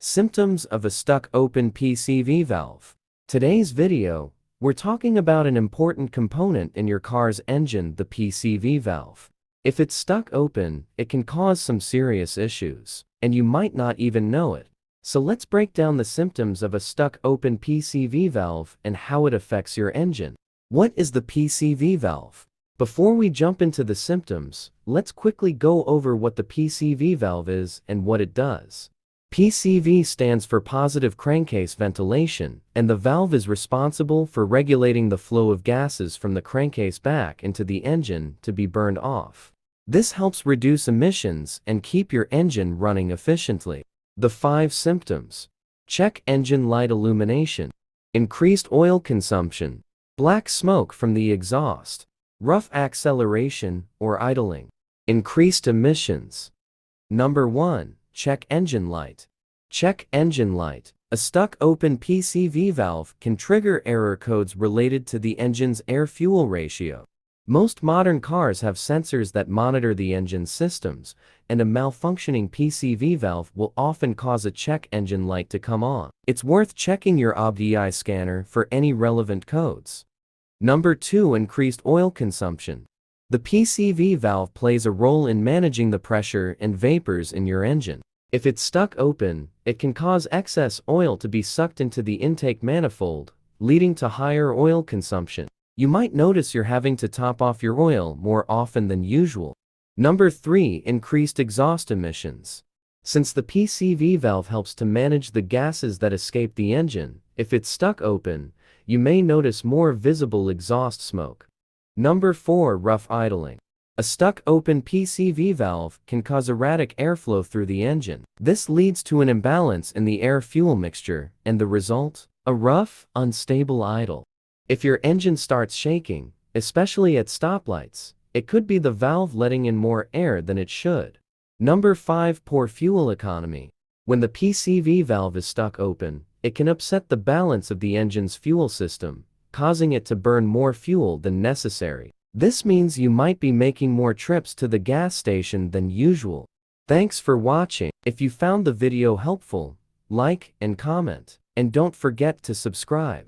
Symptoms of a stuck open PCV valve. Today's video, we're talking about an important component in your car's engine, the PCV valve. If it's stuck open, it can cause some serious issues, and you might not even know it. So let's break down the symptoms of a stuck open PCV valve and how it affects your engine. What is the PCV valve? Before we jump into the symptoms, let's quickly go over what the PCV valve is and what it does. PCV stands for positive crankcase ventilation, and the valve is responsible for regulating the flow of gases from the crankcase back into the engine to be burned off. This helps reduce emissions and keep your engine running efficiently. The 5 symptoms. Check engine light illumination. Increased oil consumption. Black smoke from the exhaust. Rough acceleration or idling. Increased emissions. Number 1. Check engine light. Check engine light. A stuck open PCV valve can trigger error codes related to the engine's air-fuel ratio. Most modern cars have sensors that monitor the engine's systems, and a malfunctioning PCV valve will often cause a check engine light to come on. It's worth checking your OBDI scanner for any relevant codes. Number 2. Increased oil consumption. The PCV valve plays a role in managing the pressure and vapors in your engine. If it's stuck open, it can cause excess oil to be sucked into the intake manifold, leading to higher oil consumption. You might notice you're having to top off your oil more often than usual. Number 3. Increased exhaust emissions. Since the PCV valve helps to manage the gases that escape the engine, if it's stuck open, you may notice more visible exhaust smoke. Number 4. Rough idling. A stuck open PCV valve can cause erratic airflow through the engine. This leads to an imbalance in the air-fuel mixture, and the result? A rough, unstable idle. If your engine starts shaking, especially at stoplights, it could be the valve letting in more air than it should. Number 5. Poor fuel economy. When the PCV valve is stuck open, it can upset the balance of the engine's fuel system, causing it to burn more fuel than necessary. This means you might be making more trips to the gas station than usual. Thanks for watching. If you found the video helpful, like and comment, and don't forget to subscribe.